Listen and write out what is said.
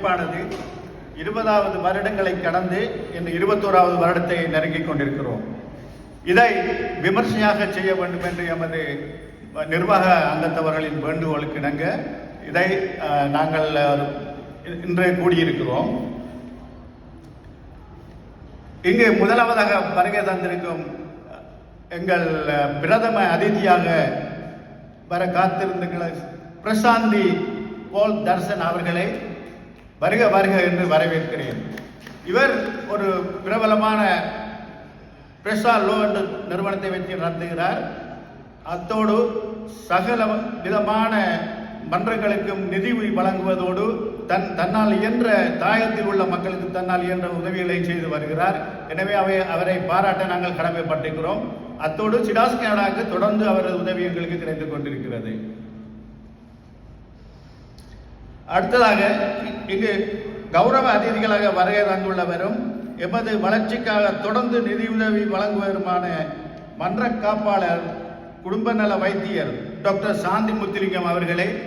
அமைப்பானது 20வது வருடங்களை கடந்து இந்த 21வது வருடத்தை நெருங்கிக் கொண்டிருக்கிறோம். இதை விமர்சையாக செய்ய வேண்டும் என்று எமது நிர்வாக அங்கத்தவர்களின் வேண்டுகோளுக்கு இணங்க இதை நாங்கள் இன்று கூடியிருக்கிறோம். இங்கு முதலாவதாக வருகை தந்திருக்கும் எங்கள் பிரதம அதிதியாக வர காத்திருந்த பிரசாந்தி போல் தர்சன் அவர்களை வருக வருக என்று வரவேற்கிறேன். இவர் ஒரு பிரபலமான பிரசா லோ என்ற நிறுவனத்தை வைத்து நடத்துகிறார். அத்தோடு சகல விதமான மன்றங்களுக்கும் நிதி வழங்குவதோடு தன்னால் இயன்ற தாயத்தில் உள்ள மக்களுக்கு தன்னால் இயன்ற உதவிகளை செய்து வருகிறார். எனவே அவரை பாராட்ட நாங்கள் கடமைப்பட்டிருக்கிறோம். அத்தோடு சிடாஸ் கனடாவுக்கு தொடர்ந்து அவரது உதவி எங்களுக்கு கிடைத்துக் கொண்டிருக்கிறது. அடுத்ததாக இங்கு கௌரவ அதிதிகளாக வருகை தந்துள்ளவரும் எமது வளர்ச்சிக்காக தொடர்ந்து நிதியுதவி வழங்குவருமான மன்ற காப்பாளர் குடும்ப நல வைத்தியர் டாக்டர் சாந்தி முத்துலிங்கம் அவர்களை